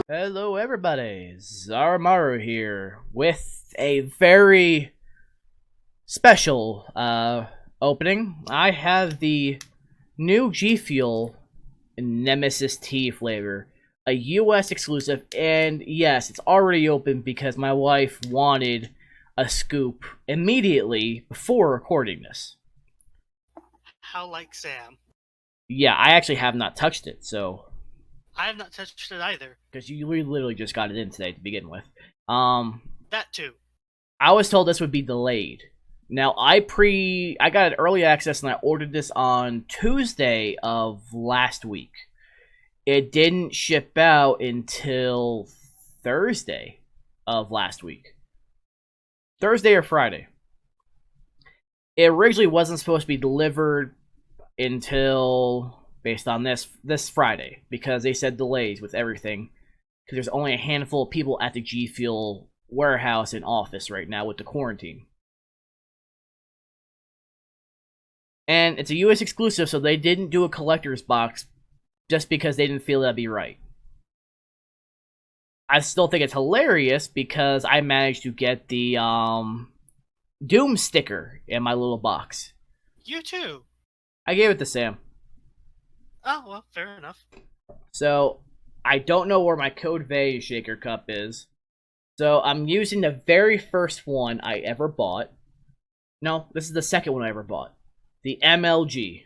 Hello everybody, Zaramaru here with a very special opening. I have the new GFUEL Nemesis Tea flavor, a US exclusive, and yes, it's already open because my wife wanted a scoop immediately before recording this. How like Sam. Yeah, I actually have not touched it, so I have not touched it either. because you literally just got it in today to begin with. That too. I was told this would be delayed. Now I got it early access and I ordered this on Tuesday of last week. It didn't ship out until Thursday of last week. Thursday or Friday. It originally wasn't supposed to be delivered until based on this Friday because they said delays with everything because there's only a handful of people at the GFUEL warehouse and office right now with the quarantine. And it's a US exclusive, so they didn't do a collector's box just because they didn't feel that'd be right. I still think it's hilarious because I managed to get the Doom sticker in my little box. You too. I gave it to Sam. Oh, well, fair enough. So, I don't know where my Code Veil shaker cup is. So, I'm using the very first one I ever bought. No, this is the second one I ever bought. The MLG.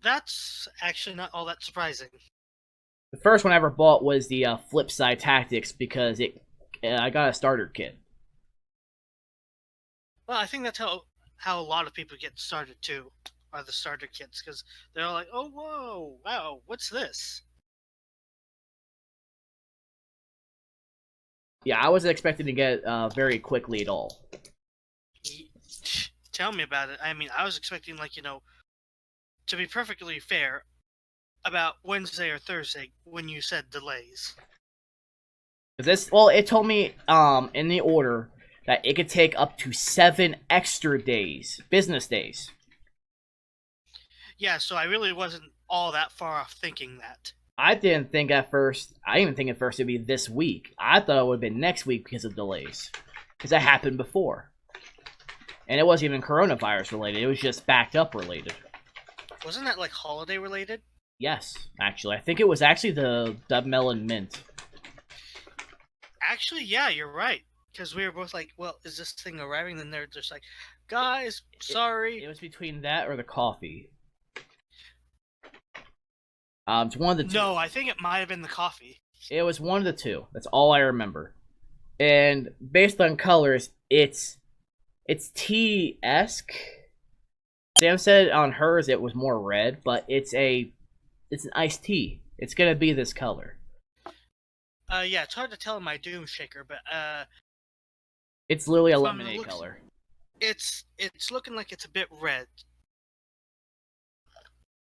That's actually not all that surprising. The first one I ever bought was the Flip Side Tactics because I got a starter kit. Well, I think that's how a lot of people get started too, are the starter kits, because they're all like, oh, whoa, wow, what's this? Yeah, I wasn't expecting to get very quickly at all. Tell me about it. I mean, I was expecting, like, to be perfectly fair, about Wednesday or Thursday when you said delays. It told me in the order that it could take up to 7 extra days, business days. Yeah, so I really wasn't all that far off thinking that. I didn't think at first. I didn't even think at first it'd be this week. I thought it would have been next week because of delays, because that happened before, and it wasn't even coronavirus related. It was just backed up related. Wasn't that like holiday related? Yes, actually, I think it was actually the Dub Melon Mint. Actually, yeah, you're right. Because we were both like, well, is this thing arriving? Then they're just like, guys, sorry. It was between that or the coffee. It's one of the two. No, I think it might have been the coffee. It was one of the two. That's all I remember. And based on colors, it's tea-esque. Sam said on hers it was more red, but it's an iced tea. It's gonna be this color. Yeah, it's hard to tell in my Doom Shaker, but It's literally a lemonade color. It's looking like it's a bit red.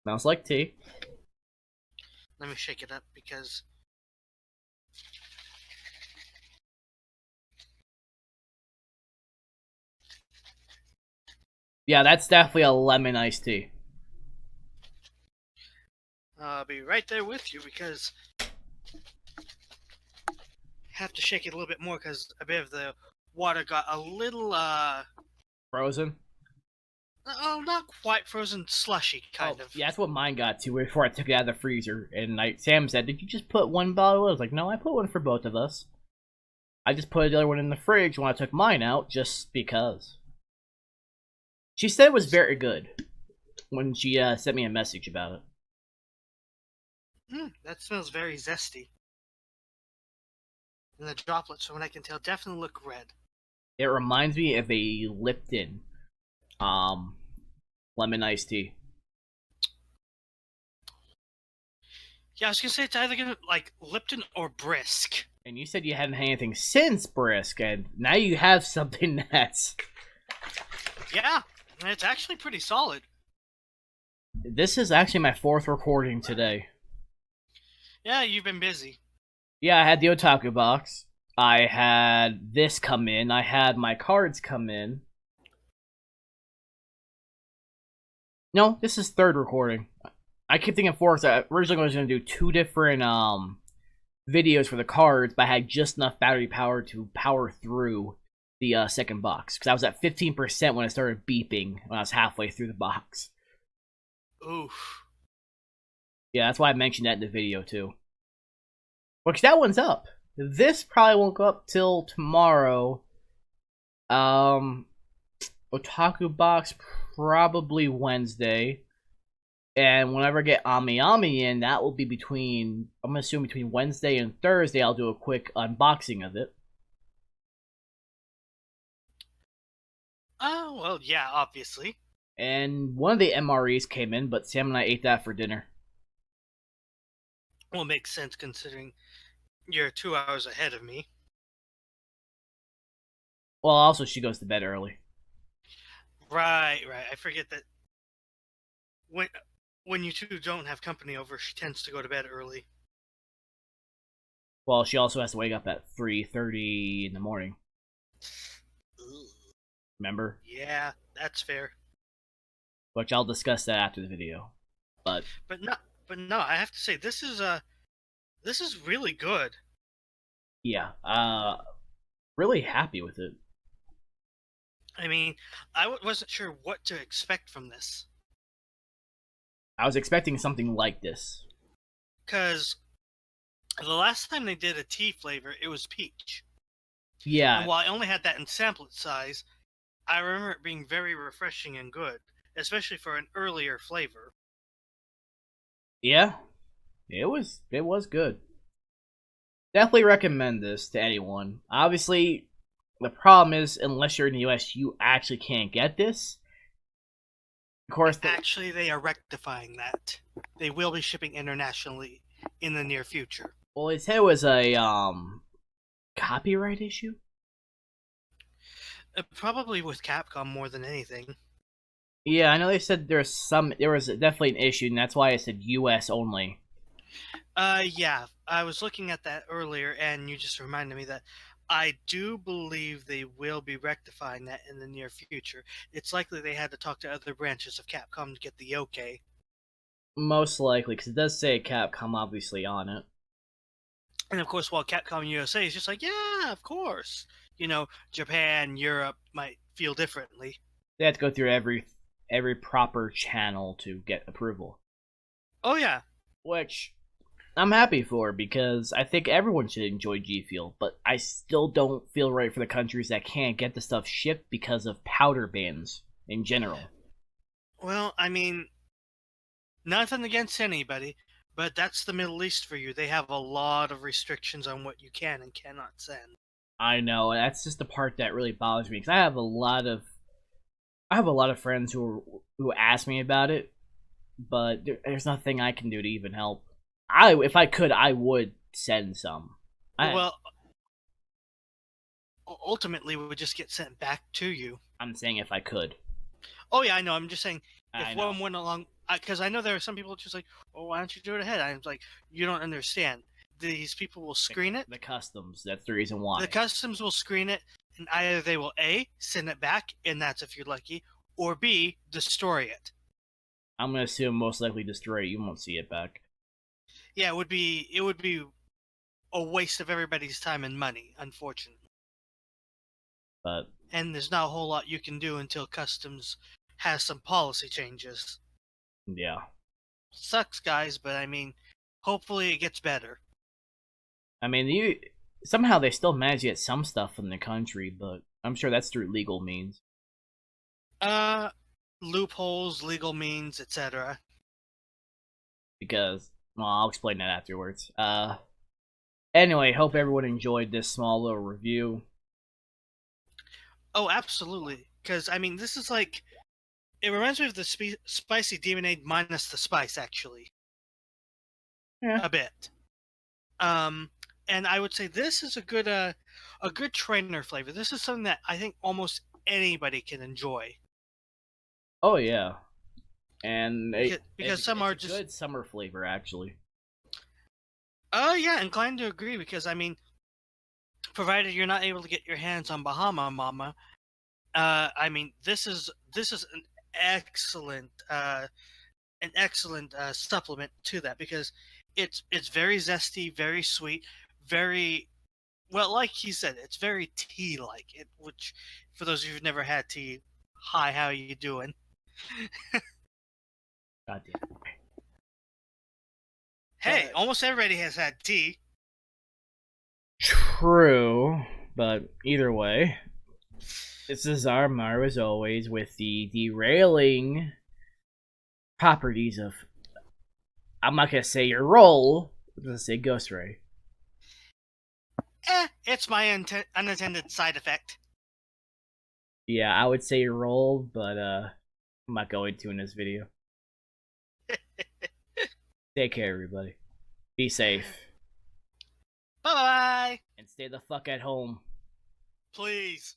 Smells like tea. Let me shake it up because Yeah, that's definitely a lemon iced tea. I'll be right there with you because I have to shake it a little bit more because a bit of the water got a little Frozen? oh, not quite frozen, slushy kind of. Yeah, that's what mine got to before I took it out of the freezer. And Sam said, "Did you just put one bottle?" I was like, "No, I put one for both of us. I just put the other one in the fridge when I took mine out, just because." She said it was very good when she sent me a message about it. That smells very zesty. And the droplets, from what I can tell, definitely look red. It reminds me of a Lipton lemon iced tea. Yeah, I was gonna say it's either gonna like Lipton or Brisk. And you said you hadn't had anything since Brisk, and now you have something that's... Yeah, and it's actually pretty solid. This is actually my 4th recording today. Yeah, you've been busy. Yeah, I had the Otaku box. I had this come in. I had my cards come in. No, this is 3rd recording. I keep thinking 4th. I originally was going to do 2 different videos for the cards, but I had just enough battery power to power through the second box because I was at 15% when it started beeping when I was halfway through the box. Oof. Yeah, that's why I mentioned that in the video too. Which that one's up. This probably won't go up till tomorrow. Otaku box probably Wednesday. And whenever I get Ami Ami in, that will be between, I'm gonna assume between Wednesday and Thursday, I'll do a quick unboxing of it. Oh, well, yeah, obviously. And one of the MREs came in, but Sam and I ate that for dinner. Well, it makes sense considering you're 2 hours ahead of me. Well, also she goes to bed early. Right, right. I forget that when you two don't have company over, she tends to go to bed early. Well, she also has to wake up at 3:30 in the morning. Ugh. Remember? Yeah, that's fair. Which I'll discuss that after the video. But But no, I have to say this is really good. yeah, really happy with it. I mean, wasn't sure what to expect from this I was expecting something like this. because the last time they did a tea flavor, it was peach. And Yeah, while I only had that in sample size, I remember it being very refreshing and good, especially for an earlier flavor. yeah, it was good. Definitely recommend this to anyone. Obviously, the problem is unless you're in the US, you actually can't get this. Of course, Actually, they are rectifying that. They will be shipping internationally in the near future. well, it said it was a copyright issue. Probably with Capcom more than anything. Yeah, I know they said there was definitely an issue, and that's why I said US only. Yeah, I was looking at that earlier, and you just reminded me that I do believe they will be rectifying that in the near future. It's likely they had to talk to other branches of Capcom to get the okay. Most likely, because it does say Capcom obviously on it. And of course, while Capcom USA is just like, yeah, of course. Japan, Europe might feel differently. They have to go through every proper channel to get approval, Oh, yeah. which I'm happy for because I think everyone should enjoy GFUEL, but I still don't feel right for the countries that can't get the stuff shipped because of powder bans in general. Well, I mean, nothing against anybody, but that's the Middle East for you. They have a lot of restrictions on what you can and cannot send. I know, and that's just the part that really bothers me because I have a lot of friends who ask me about it, but there's nothing I can do to even help. If I could, I would send some. Well, ultimately, we would just get sent back to you. I'm saying if I could. Oh, yeah, I know. I'm just saying, if I know. one went along, because I know there are some people just like, oh, why don't you do it ahead? I'm like, you don't understand. These people will screen it. The customs. That's the reason why. The customs will screen it, and either they will A, send it back, and that's if you're lucky, or B, destroy it. I'm gonna assume most likely destroy it. You won't see it back. Yeah, it would be a waste of everybody's time and money, unfortunately. But And there's not a whole lot you can do until customs has some policy changes. yeah, Sucks, guys, but I mean, hopefully it gets better. I mean, somehow they still manage to get some stuff from the country, but I'm sure that's through legal means. Uh, Loopholes, legal means, etc. Because, well, I'll explain that afterwards. Anyway, hope everyone enjoyed this small little review. Oh, absolutely. Because I mean, this is like it reminds me of the spicy demonade minus the spice, actually, Yeah. a bit. And I would say this is a good trainer flavor. This is something that I think almost anybody can enjoy. Oh yeah, and Because some it's are a just good summer flavor actually. oh yeah, inclined to agree. Because I mean, provided you're not able to get your hands on Bahama Mama, I mean this is excellent an excellent supplement to that because It's very zesty, very sweet, very well. Like he said, it's very tea-like. It which, for those of you who've never had tea, hi, how you doing? God damn. Hey, almost everybody has had tea. True, but either way, this is Zaramaru as always with the derailing properties of. I'm not gonna say your role. I'm gonna say Ghost Ray. It's my unintended side effect. Yeah, I would say your role, but I'm not going to in this video. Take care, everybody. Be safe. Bye bye. And stay the fuck at home. Please.